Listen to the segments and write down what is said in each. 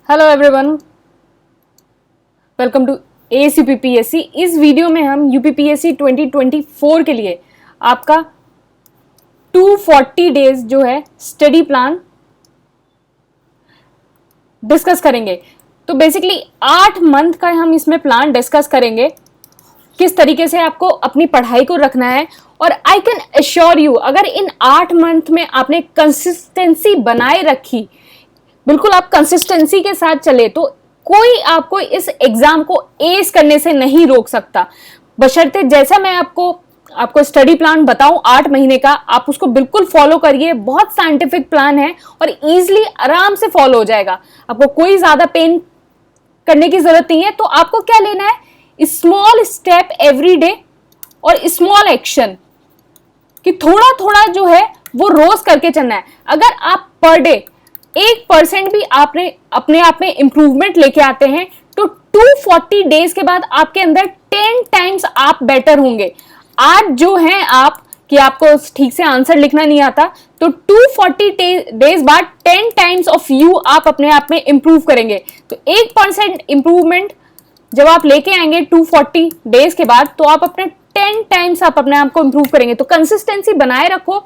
Hello everyone, welcome to ACPPSC। इस video में हम UPPSC 2024 के लिए आपका 240 डेज जो है स्टडी प्लान डिस्कस करेंगे। तो बेसिकली 8 मंथ का हम इसमें प्लान डिस्कस करेंगे, किस तरीके से आपको अपनी पढ़ाई को रखना है। और आई कैन एश्योर यू, अगर इन 8 मंथ में आपने कंसिस्टेंसी बनाए रखी, बिल्कुल आप कंसिस्टेंसी के साथ चले, तो कोई आपको इस एग्जाम को एस करने से नहीं रोक सकता। बशर्ते जैसा मैं आपको स्टडी प्लान बताऊं 8 महीने का, आप उसको बिल्कुल फॉलो करिए। बहुत साइंटिफिक प्लान है और इजीली आराम से फॉलो हो जाएगा। आपको कोई ज्यादा पेन करने की जरूरत नहीं है। तो आपको क्या लेना है, स्मॉल स्टेप एवरी डे और स्मॉल एक्शन, कि थोड़ा थोड़ा जो है वो रोज करके चलना है। अगर आप पर डे 1% भी आपने अपने आप में इंप्रूवमेंट लेके आते हैं तो 240 डेज के बाद आपके अंदर 10 टाइम्स आप बेटर होंगे। आज जो है आप कि आपको ठीक से आंसर लिखना नहीं आता, तो 240 डेज बाद 10 टाइम्स ऑफ यू आप अपने आप में इंप्रूव करेंगे। तो 1% इंप्रूवमेंट जब आप लेके आएंगे 240 डेज के बाद, तो आप अपने 10 टाइम्स आप अपने आप को इंप्रूव करेंगे। तो कंसिस्टेंसी बनाए रखो।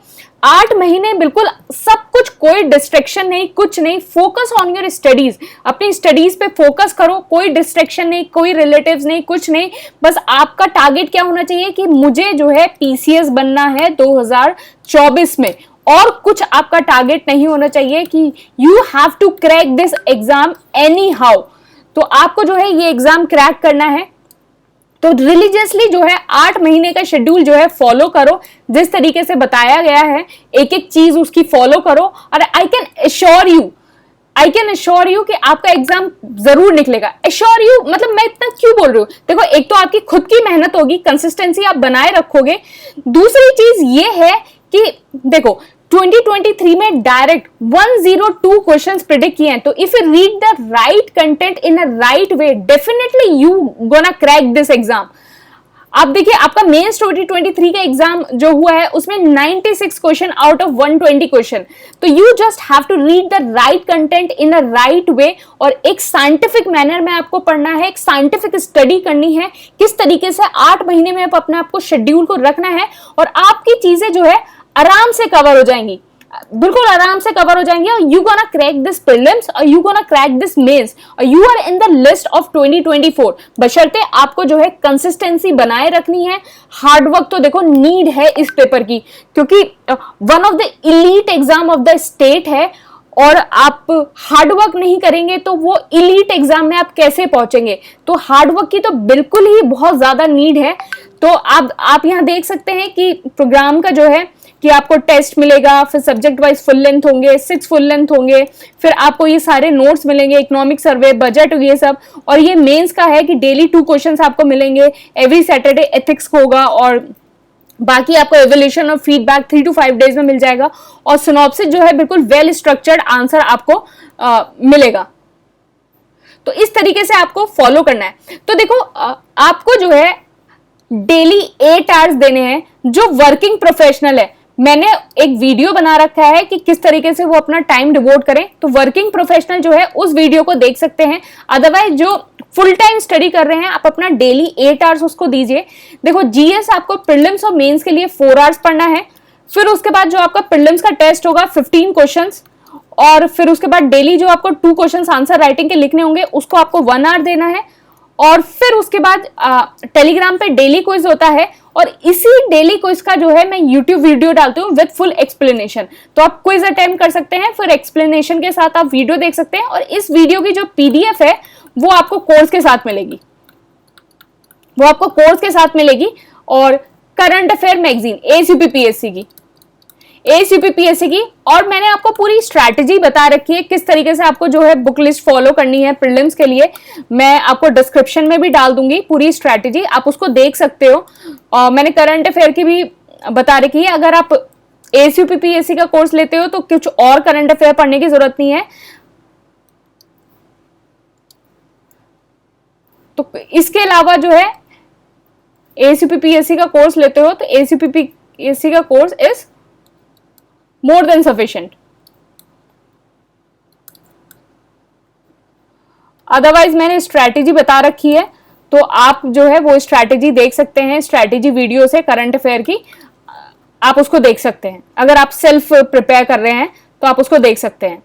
8 महीने बिल्कुल सब कुछ, कोई डिस्ट्रैक्शन नहीं, कुछ नहीं। फोकस ऑन योर स्टडीज, अपनी स्टडीज पे फोकस करो। कोई डिस्ट्रैक्शन नहीं, कोई रिलेटिव्स नहीं, कुछ नहीं। बस आपका टारगेट क्या होना चाहिए कि मुझे जो है PCS बनना है 2024 में, और कुछ आपका टारगेट नहीं होना चाहिए कि you have to crack this exam anyhow. तो आपको जो है ये एग्जाम क्रैक करना है। तो रिलीजियसली जो है 8 महीने का शेड्यूल जो है फॉलो करो, जिस तरीके से बताया गया है एक एक चीज उसकी फॉलो करो। और आई कैन एश्योर यू कि आपका एग्जाम जरूर निकलेगा। एश्योर यू मतलब मैं इतना क्यों बोल रही हूँ, देखो एक तो आपकी खुद की मेहनत होगी, कंसिस्टेंसी आप बनाए रखोगे। दूसरी चीज ये है कि देखो 2023 में डायरेक्ट 102 क्वेश्चंस प्रिडिक्ट किए हैं। तो if you read the right content in a right way, definitely you gonna crack this exam. आप देखिए आपका मेंस 2023 का एग्जाम जो हुआ है उसमें 96 क्वेश्चन आउट ऑफ 120 क्वेश्चन। तो you just have to read the right content in a right way, और एक साइंटिफिक मैनर में आपको पढ़ना है, एक साइंटिफिक स्टडी करनी है। किस तरीके से 8 महीने में आप अपने आप को शेड्यूल को रखना है, और आपकी चीजें जो है आराम से कवर हो जाएंगी, बिल्कुल आराम से कवर हो जाएंगे। और you gonna crack this prelims और you gonna crack this mains और you are in the list of 2024। बशर्ते आपको जो है कंसिस्टेंसी बनाए रखनी है। हार्ड वर्क तो देखो नीड है इस पेपर की, क्योंकि one of the elite exam of the state है, और आप हार्ड वर्क नहीं करेंगे तो वो इलीट एग्जाम में आप कैसे पहुंचेंगे। तो हार्ड वर्क की तो बिल्कुल ही बहुत ज्यादा नीड है। तो आप यहाँ देख सकते हैं कि प्रोग्राम का जो है कि आपको टेस्ट मिलेगा, फिर सब्जेक्ट वाइज फुल लेंथ होंगे, 6 फुल लेंथ होंगे, फिर आपको ये सारे नोट्स मिलेंगे, इकोनॉमिक सर्वे, बजट, ये सब। और ये मेंस का है कि डेली 2 क्वेश्चंस आपको मिलेंगे, एवरी सैटरडे एथिक्स होगा, और बाकी आपको एवोल्यूशन और फीडबैक 3 to 5 डेज में मिल जाएगा। और सिनॉप्सिस जो है बिल्कुल वेल स्ट्रक्चर्ड आंसर आपको मिलेगा। तो इस तरीके से आपको फॉलो करना है। तो देखो आपको जो है डेली 8 आवर्स देने हैं। जो वर्किंग प्रोफेशनल है, मैंने एक वीडियो बना रखा है कि किस तरीके से वो अपना टाइम डिवोट करें। तो वर्किंग प्रोफेशनल जो है उस वीडियो को देख सकते हैं। अदरवाइज जो फुल टाइम स्टडी कर रहे हैं, आप अपना डेली 8 आवर्स उसको दीजिए। देखो GS आपको प्रीलिम्स और मेंस के लिए 4 आवर्स पढ़ना है। फिर उसके बाद जो आपका प्रीलिम्स का टेस्ट होगा 15 क्वेश्चंस, और फिर उसके बाद डेली जो आपको 2 क्वेश्चंस आंसर राइटिंग के लिखने होंगे उसको आपको 1 आवर देना है। और फिर उसके बाद टेलीग्राम पे डेली क्विज होता है, और इसी डेली क्विज का जो है मैं यूट्यूब वीडियो डालती हूँ विद फुल एक्सप्लेनेशन। तो आप क्विज अटेम्प्ट कर सकते हैं, फिर एक्सप्लेनेशन के साथ आप वीडियो देख सकते हैं। और इस वीडियो की जो PDF है वो आपको कोर्स के साथ मिलेगी, और करंट अफेयर मैगजीन ACPPSC की। और मैंने आपको पूरी स्ट्रैटेजी बता रखी है किस तरीके से आपको जो है बुक लिस्ट फॉलो करनी है प्रीलिम्स के लिए। मैं आपको डिस्क्रिप्शन में भी डाल दूंगी पूरी स्ट्रैटेजी, आप उसको देख सकते हो। और मैंने करंट अफेयर की भी बता रखी है। अगर आप ACPPSC का कोर्स लेते हो तो कुछ और करंट अफेयर पढ़ने की जरूरत नहीं है। तो इसके अलावा जो है ACPPSC का कोर्स लेते हो तो ACPPSC का course is more than sufficient. Otherwise मैंने स्ट्रैटेजी बता रखी है, तो आप जो है वो स्ट्रैटेजी देख सकते हैं, स्ट्रैटेजी वीडियो से करंट अफेयर की आप उसको देख सकते हैं। अगर आप सेल्फ प्रिपेयर कर रहे हैं तो आप उसको देख सकते हैं।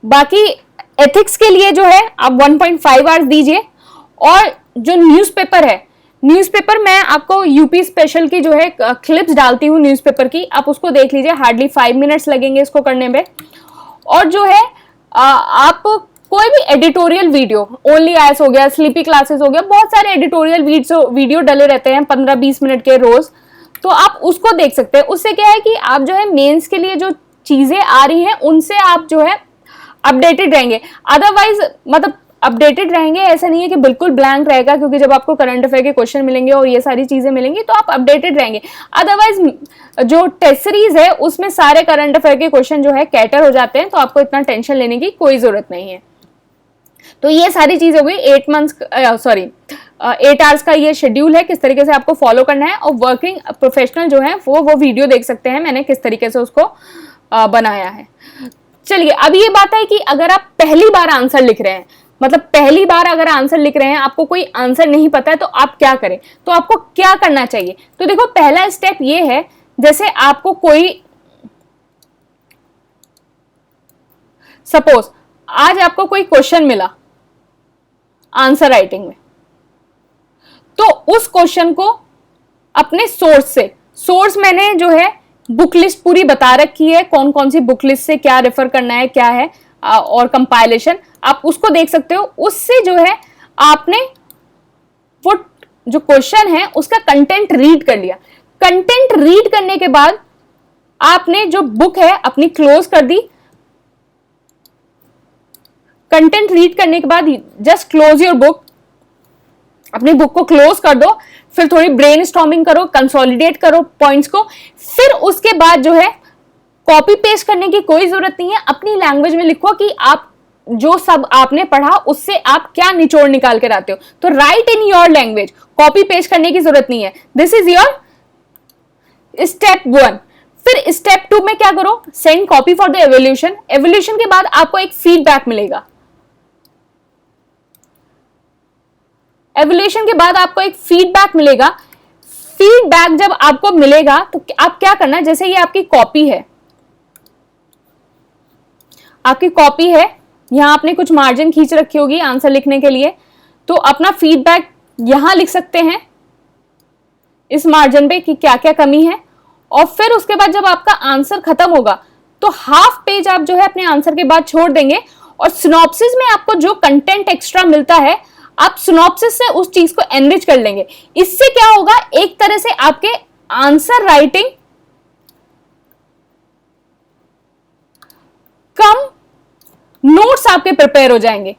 बाकी एथिक्स के लिए जो है आप 1.5 आवर्स दीजिए। और जो न्यूज़पेपर है, न्यूज़पेपर मैं आपको यूपी स्पेशल की जो है क्लिप्स डालती हूँ न्यूज़पेपर की, आप उसको देख लीजिए, हार्डली 5 मिनट्स लगेंगे इसको करने में। और जो है आप कोई भी एडिटोरियल वीडियो, ओनली आईएएस हो गया, स्लीपी क्लासेस हो गया, बहुत सारे एडिटोरियल वीडियो डले रहते हैं 15-20 मिनट के रोज, तो आप उसको देख सकते हैं। उससे क्या है कि आप जो है मेंस के लिए जो चीजें आ रही हैं उनसे आप जो है अपडेटेड रहेंगे। अदरवाइज मतलब अपडेटेड रहेंगे ऐसा नहीं है कि बिल्कुल ब्लैंक रहेगा, क्योंकि जब आपको करंट अफेयर के क्वेश्चन मिलेंगे और ये सारी चीजें मिलेंगी तो आप अपडेटेड रहेंगे। अदरवाइज जो टेस्ट सीरीज है उसमें सारे करंट अफेयर के क्वेश्चन जो है कैटर हो जाते हैं, तो आपको इतना टेंशन लेने की कोई जरूरत नहीं है। तो ये सारी चीज हो गई 8 आवर्स का ये शेड्यूल है, किस तरीके से आपको फॉलो करना है। और वर्किंग प्रोफेशनल जो है वो वीडियो देख सकते हैं, मैंने किस तरीके से उसको बनाया है। चलिए, अब ये बात है कि अगर आप पहली बार आंसर लिख रहे हैं, मतलब पहली बार अगर आंसर लिख रहे हैं, आपको कोई आंसर नहीं पता है, तो आप क्या करें, तो आपको क्या करना चाहिए। तो देखो, पहला स्टेप ये है, जैसे आपको कोई सपोज आज आपको कोई क्वेश्चन मिला आंसर राइटिंग में, तो उस क्वेश्चन को अपने सोर्स मैंने जो है बुक लिस्ट पूरी बता रखी है, कौन कौन सी बुक लिस्ट से क्या रेफर करना है, क्या है, और कंपाइलेशन आप उसको देख सकते हो। उससे जो है आपने वो जो क्वेश्चन है उसका कंटेंट रीड कर लिया। कंटेंट रीड करने के बाद आपने जो बुक है अपनी क्लोज कर दी। कंटेंट रीड करने के बाद जस्ट क्लोज योर बुक, अपनी बुक को क्लोज कर दो, फिर थोड़ी ब्रेनस्टॉर्मिंग करो, कंसोलिडेट करो पॉइंट्स को। फिर उसके बाद जो है कॉपी पेस्ट करने की कोई जरूरत नहीं है, अपनी लैंग्वेज में लिखो कि आप जो सब आपने पढ़ा उससे आप क्या निचोड़ निकाल कर आते हो। तो right in your language, copy paste करने की जरूरत नहीं है। This is your step 1। फिर स्टेप 2 में क्या करो, send copy for the evolution. Evolution के बाद आपको एक फीडबैक मिलेगा। एवोल्यूशन के बाद आपको एक फीडबैक मिलेगा। फीडबैक जब आपको मिलेगा तो आप क्या करना, जैसे ये आपकी कॉपी है, आपकी कॉपी है, यहां आपने कुछ मार्जिन खींच रखी होगी आंसर लिखने के लिए, तो अपना फीडबैक यहां लिख सकते हैं इस मार्जिन पे कि क्या क्या कमी है। और फिर उसके बाद जब आपका आंसर खत्म होगा तो हाफ पेज आप जो है अपने आंसर के बाद छोड़ देंगे। और सिनॉप्सिस में आपको जो कंटेंट एक्स्ट्रा मिलता है, आप सिनॉप्सिस से उस चीज को एनरिच कर लेंगे। इससे क्या होगा, एक तरह से आपके आंसर राइटिंग कम नोट्स आपके प्रिपेयर हो जाएंगे।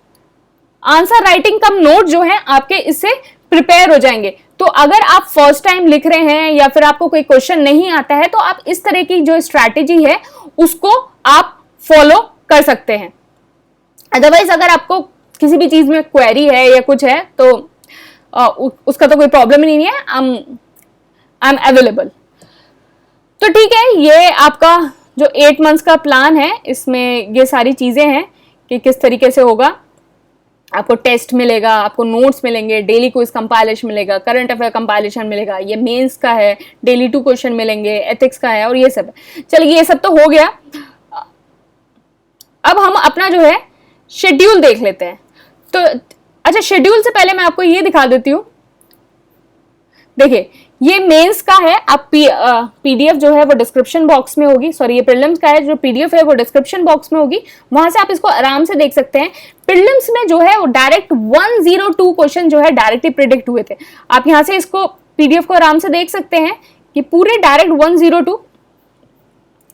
आंसर राइटिंग कम नोट जो है आपके इससे प्रिपेयर हो जाएंगे। तो अगर आप फर्स्ट टाइम लिख रहे हैं या फिर आपको कोई क्वेश्चन नहीं आता है, तो आप इस तरह की जो स्ट्रैटेजी है उसको आप फॉलो कर सकते हैं। अदरवाइज अगर आपको किसी भी चीज में क्वेरी है या कुछ है तो उसका तो कोई प्रॉब्लम ही नहीं है, आई एम अवेलेबल। तो ठीक है, ये आपका जो 8 मंथ्स का प्लान है, इसमें ये सारी चीजें हैं कि किस तरीके से होगा। आपको टेस्ट मिलेगा, आपको नोट्स मिलेंगे, डेली क्विज कंपाइलेशन मिलेगा, करंट अफेयर कंपाइलेशन मिलेगा, ये मेंस का है, डेली 2 क्वेश्चन मिलेंगे, एथिक्स का है, और ये सब है। चलिए, ये सब तो हो गया। अब हम अपना जो है शेड्यूल देख लेते हैं। तो अच्छा, शेड्यूल से पहले मैं आपको ये दिखा देती हूँ। देखिए, ये मेंस का है, आप पीडीएफ जो है वो डिस्क्रिप्शन बॉक्स में होगी। सॉरी, ये प्रीलिम्स का है, जो पीडीएफ है वो डिस्क्रिप्शन बॉक्स में होगी, वहां से आप इसको आराम से देख सकते हैं। प्रीलिम्स में जो है वो डायरेक्ट 102 क्वेश्चन जो है डायरेक्टली प्रिडिक्ट हुए थे। आप यहां से इसको पीडीएफ को आराम से देख सकते हैं कि पूरे डायरेक्ट 102।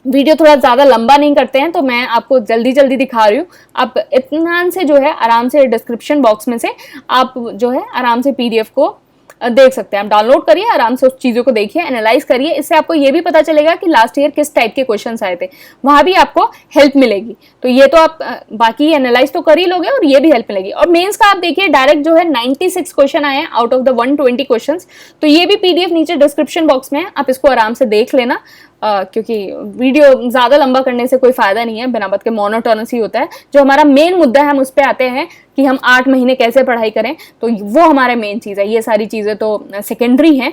वीडियो थोड़ा ज्यादा लंबा नहीं करते हैं तो मैं आपको जल्दी जल्दी दिखा रही हूँ। आप इत्मीनान से जो है आराम से डिस्क्रिप्शन बॉक्स में से आप जो है आराम से पीडीएफ को देख सकते हैं। आप डाउनलोड करिए, आराम से उस चीजों को देखिए, एनालाइज करिए। इससे आपको ये भी पता चलेगा कि लास्ट ईयर किस टाइप के क्वेश्चंस आए थे, वहां भी आपको हेल्प मिलेगी। तो ये तो आप बाकी एनालाइज तो कर ही लोगे और ये भी हेल्प मिलेगी। और मेंस का आप देखिए डायरेक्ट जो है 96 क्वेश्चन आए हैं आउट ऑफ द 120 क्वेश्चन। तो ये भी पीडीएफ नीचे डिस्क्रिप्शन बॉक्स में है, आप इसको आराम से देख लेना। क्योंकि वीडियो ज़्यादा लंबा करने से कोई फ़ायदा नहीं है, बिना बात के मोनोटोनस ही होता है। जो हमारा मेन मुद्दा है हम उस पर आते हैं कि हम 8 महीने कैसे पढ़ाई करें, तो वो हमारा मेन चीज़ है। ये सारी चीज़ें तो सेकेंडरी हैं।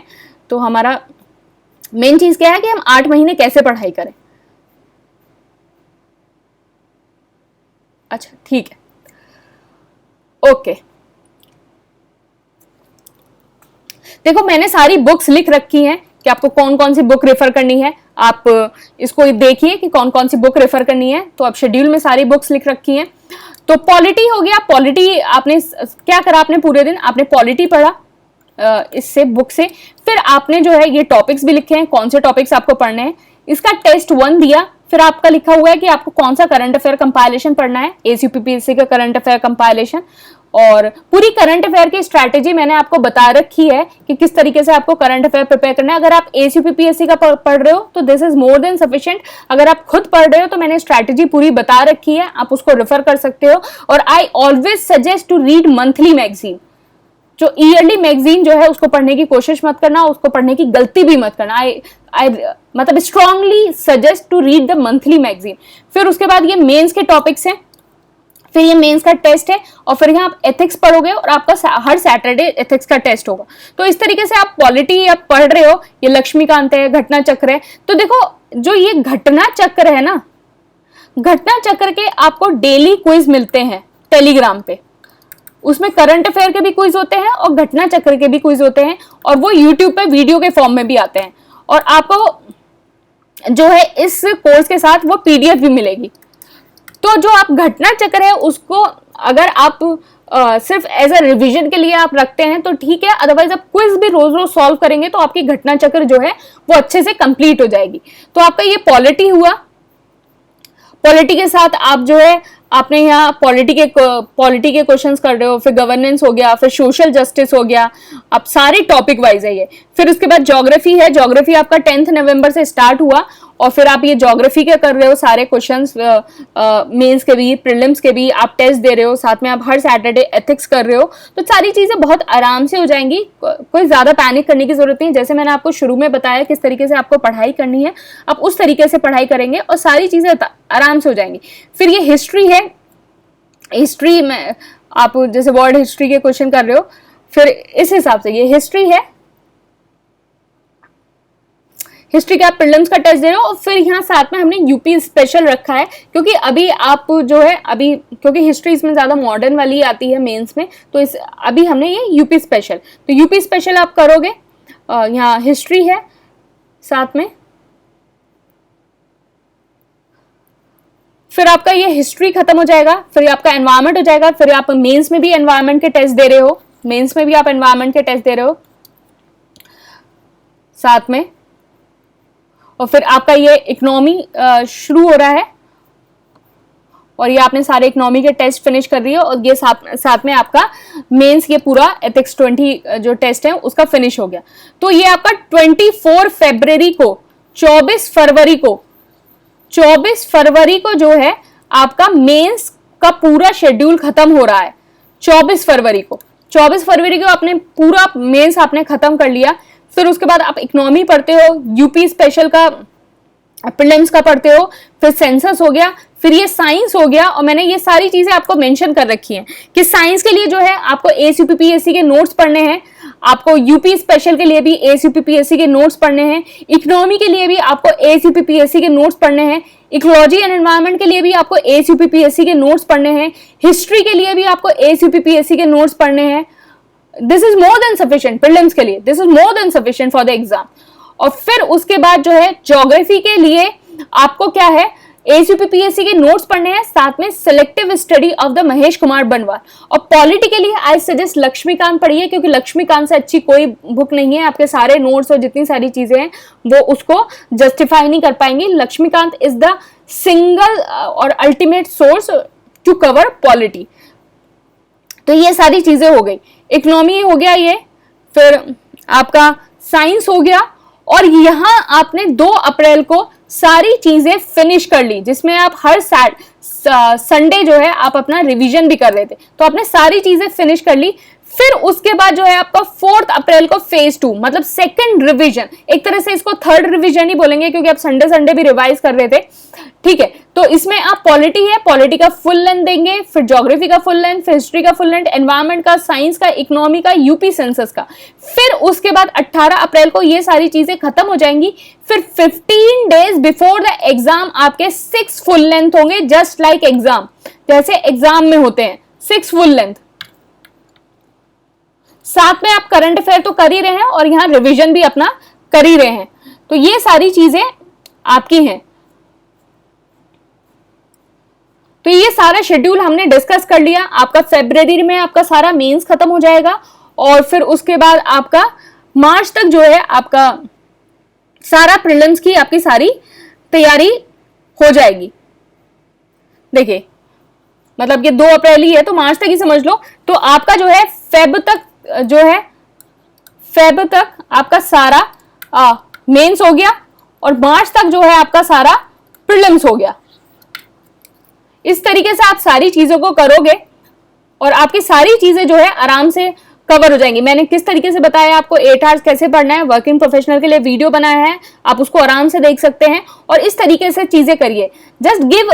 तो हमारा मेन चीज़ क्या है कि हम 8 महीने कैसे पढ़ाई करें। अच्छा ठीक है, ओके। देखो मैंने सारी बुक्स लिख रखी हैं कि आपको कौन कौन सी बुक रेफर करनी है। आप इसको देखिए कि कौन कौन सी बुक रेफर करनी है। तो आप शेड्यूल में सारी बुक्स लिख रखी हैं। तो पॉलिटी हो गया। पॉलिटी आपने क्या करा, आपने पूरे दिन आपने पॉलिटी पढ़ा इससे बुक से। फिर आपने जो है ये टॉपिक्स भी लिखे हैं, कौन से टॉपिक्स आपको पढ़ने हैं। इसका टेस्ट 1 दिया। फिर आपका लिखा हुआ है कि आपको कौन सा करंट अफेयर कंपाइलेशन पढ़ना है, एसयूपीपीएससी का करंट अफेयर कंपाइलेशन। और पूरी करंट अफेयर की स्ट्रैटेजी मैंने आपको बता रखी है कि किस तरीके से आपको करंट अफेयर प्रिपेयर करना है। अगर आप एसयूपीपीएससी का पढ़ रहे हो तो this is more than sufficient. अगर आप खुद पढ़ रहे हो तो मैंने स्ट्रैटेजी पूरी बता रखी है, आप उसको रेफर कर सकते हो। और I always suggest to read monthly magazine. जो ईयरली मैगजीन जो है उसको पढ़ने की कोशिश मत करना, उसको पढ़ने की गलती भी मत करना। आई मतलब strongly suggest to read the monthly magazine. फिर उसके बाद ये मेंस के टॉपिक्स हैं, फिर ये मेंस का टेस्ट है, और फिर यहाँ आप एथिक्स पढ़ोगे और आपका हर सैटरडे एथिक्स का टेस्ट होगा। तो इस तरीके से आप पॉलिटी आप पढ़ रहे हो। ये लक्ष्मीकांत है, घटना चक्र है। तो देखो जो ये घटना चक्र है ना, घटना चक्र के आपको डेली क्विज मिलते हैं टेलीग्राम पे। उसमें करंट अफेयर के भी क्विज होते हैं और घटना चक्र के भी क्विज होते हैं, और वो यूट्यूब पे वीडियो के फॉर्म में भी आते हैं। और आपको जो है इस कोर्स के साथ वो पीडीएफ भी मिलेगी। तो जो आप घटना चक्र है उसको अगर आप सिर्फ एज अ रिवीजन के लिए आप रखते हैं तो ठीक है, अदरवाइज आप क्विज भी रोज रोज सॉल्व करेंगे तो आपकी घटना चक्र जो है वो अच्छे से कंप्लीट हो जाएगी। तो आपका ये पॉलिटी हुआ। पॉलिटी के साथ आप जो है आपने यहाँ पॉलिटी के क्वेश्चंस कर रहे हो, फिर गवर्नेंस हो गया, फिर सोशल जस्टिस हो गया। आप सारे टॉपिक वाइज है ये। फिर उसके बाद ज्योग्राफी है। ज्योग्राफी आपका 10 नवंबर से स्टार्ट हुआ, और फिर आप ये ज्योग्राफी के कर रहे हो सारे क्वेश्चंस, मेंस के भी प्रीलिम्स के भी आप टेस्ट दे रहे हो, साथ में आप हर सैटरडे एथिक्स कर रहे हो। तो सारी चीजें बहुत आराम से हो जाएंगी, कोई ज्यादा पैनिक करने की जरूरत नहीं। जैसे मैंने आपको शुरू में बताया किस तरीके से आपको पढ़ाई करनी है, आप उस तरीके से पढ़ाई करेंगे और सारी चीजें आराम से हो जाएंगी। फिर ये हिस्ट्री है। हिस्ट्री में आप जैसे वर्ल्ड हिस्ट्री के क्वेश्चन कर रहे हो, फिर इस हिसाब से ये हिस्ट्री है। हिस्ट्री के आप प्रीलिम्स का टेस्ट दे रहे हो, और फिर यहाँ साथ में हमने यूपी स्पेशल रखा है, क्योंकि अभी आप जो है अभी क्योंकि हिस्ट्री इसमें ज्यादा मॉडर्न वाली आती है मेंस में, तो इस अभी हमने ये यूपी स्पेशल, तो यूपी स्पेशल आप करोगे। यहाँ हिस्ट्री है साथ में। फिर आपका ये हिस्ट्री खत्म हो जाएगा, फिर आपका एनवायरनमेंट हो जाएगा। फिर आप मेंस में भी एनवायरनमेंट के टेस्ट दे रहे हो, मेंस में भी आप एनवायरनमेंट के टेस्ट दे रहे हो साथ में। और फिर आपका ये इकोनॉमी शुरू हो रहा है, और ये आपने सारे इकोनॉमी के टेस्ट फिनिश कर रही है, और ये साथ में आपका मेंस ये पूरा एथिक्स 20 जो टेस्ट है उसका फिनिश हो गया। तो ये आपका 24 फरवरी को 24 फरवरी को जो है आपका मेंस का पूरा शेड्यूल खत्म हो रहा है। 24 फरवरी को आपने पूरा मेंस आपने खत्म कर लिया। फिर उसके बाद आप इकोनॉमी पढ़ते हो, यूपी स्पेशल का प्रीलिम्स का पढ़ते हो, फिर सेंसस हो गया, फिर ये साइंस हो गया। और मैंने ये सारी चीजें आपको मेंशन कर रखी हैं कि साइंस के लिए जो है आपको एसयूपीपीएससी के नोट्स पढ़ने हैं, आपको यूपी स्पेशल के लिए भी एसयूपीपीएससी के नोट्स पढ़ने हैं, इकोनॉमी के लिए भी आपको एसयूपीपीएससी के नोट्स पढ़ने हैं, इकोलॉजी एंड एनवायरनमेंट के लिए भी आपको एसयूपीपीएससी के नोट्स पढ़ने हैं, हिस्ट्री के लिए भी आपको एसयूपीपीएससी के नोट्स पढ़ने हैं। This is more than sufficient prelims के लिए, this is more than sufficient for the exam. और फिर उसके बाद जो है ज्योग्राफी के लिए आपको क्या है, एसयूपीपीएससी के नोट्स पढ़ने हैं, साथ में selective study of the Mahesh Kumar बनवाल। और पॉलिटी के लिए आई सजेस्ट लक्ष्मीकांत पढ़िए, क्योंकि लक्ष्मीकांत से अच्छी कोई बुक नहीं है। आपके सारे नोट्स और जितनी सारी चीजें हैं वो उसको जस्टिफाई नहीं कर पाएंगी। लक्ष्मीकांत इज द सिंगल और ultimate source to cover polity. तो ये सारी चीजें हो गई, इकोनॉमी हो गया ये, फिर आपका साइंस हो गया। और यहां आपने 2 अप्रैल को सारी चीजें फिनिश कर ली, जिसमें आप हर संडे जो है आप अपना रिवीजन भी कर रहे थे, तो आपने सारी चीजें फिनिश कर ली। फिर उसके बाद जो है आपका 4 अप्रैल को फेज 2 मतलब सेकंड रिवीजन, एक तरह से इसको थर्ड रिवीजन ही बोलेंगे क्योंकि आप संडे संडे भी रिवाइज कर रहे थे, ठीक है। तो इसमें आप पॉलिटी है, पॉलिटी का फुल लेंथ देंगे, फिर ज्योग्राफी का फुल लेंथ, फिर हिस्ट्री का फुल लेंथ, एनवायरमेंट का, साइंस का, इकोनॉमी का, यूपी सेंसस का। फिर उसके बाद 18 अप्रैल को ये सारी चीजें खत्म हो जाएंगी। फिर 15 डेज बिफोर द एग्जाम आपके 6 फुल लेंथ होंगे, जस्ट लाइक एग्जाम, जैसे एग्जाम में होते हैं 6 फुल लेंथ। साथ में आप करंट अफेयर तो कर ही रहे हैं और यहां रिवीजन भी अपना कर ही रहे हैं। तो ये सारी चीजें आपकी हैं। तो ये सारा शेड्यूल हमने डिस्कस कर लिया। आपका फरवरी में आपका सारा मेंस खत्म हो जाएगा और फिर उसके बाद आपका मार्च तक जो है आपका सारा प्रीलिम्स की आपकी सारी तैयारी हो जाएगी। देखिए मतलब ये 2 अप्रैल ही है तो मार्च तक ही समझ लो। तो आपका जो है फेब तक आपका सारा मेंस हो गया और मार्च तक जो है आपका सारा प्रीलिम्स हो गया। इस तरीके से आप सारी चीजों को करोगे और आपकी सारी चीजें जो है आराम से कवर हो जाएंगी। मैंने किस तरीके से बताया आपको 8 आवर्स कैसे पढ़ना है, वर्किंग प्रोफेशनल के लिए वीडियो बनाया है, आप उसको आराम से देख सकते हैं और इस तरीके से चीजें करिए। जस्ट गिव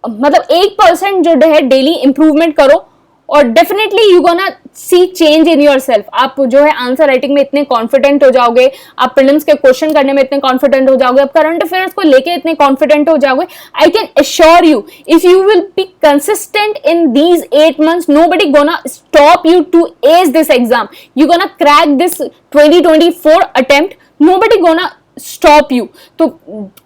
मतलब 1% जो है डेली इंप्रूवमेंट करो और definitely you gonna see change in yourself. आप जो है आंसर राइटिंग में इतने कॉन्फिडेंट हो जाओगे, आप प्रीलिम्स के क्वेश्चन करने में इतने कॉन्फिडेंट हो जाओगे, आप करंट अफेयर्स को लेके इतने कॉन्फिडेंट हो जाओगे। I can assure you if you will be consistent in these 8 months, nobody gonna stop you to ace this exam. You gonna crack this 2024 attempt. Nobody gonna stop you. तो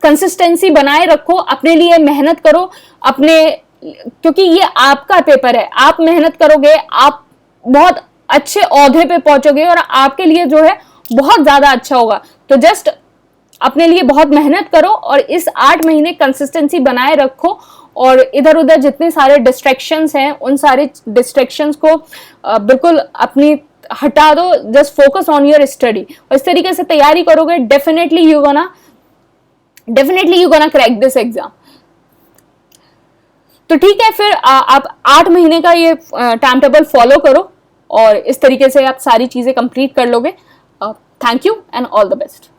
consistency बनाए रखो, अपने लिए मेहनत करो, अपने क्योंकि ये आपका पेपर है, आप मेहनत करोगे, आप बहुत अच्छे ओहदे पे पहुंचोगे और आपके लिए जो है बहुत ज्यादा अच्छा होगा। तो जस्ट अपने लिए बहुत मेहनत करो और इस 8 महीने कंसिस्टेंसी बनाए रखो और इधर उधर जितने सारे डिस्ट्रैक्शंस हैं उन सारे डिस्ट्रैक्शंस को बिल्कुल अपनी हटा दो। Just focus on your study और इस तरीके से तैयारी करोगे, definitely you gonna crack this exam. तो ठीक है, फिर आप 8 महीने का ये टाइम टेबल फॉलो करो और इस तरीके से आप सारी चीजें कंप्लीट कर लोगे। Thank you and all the best.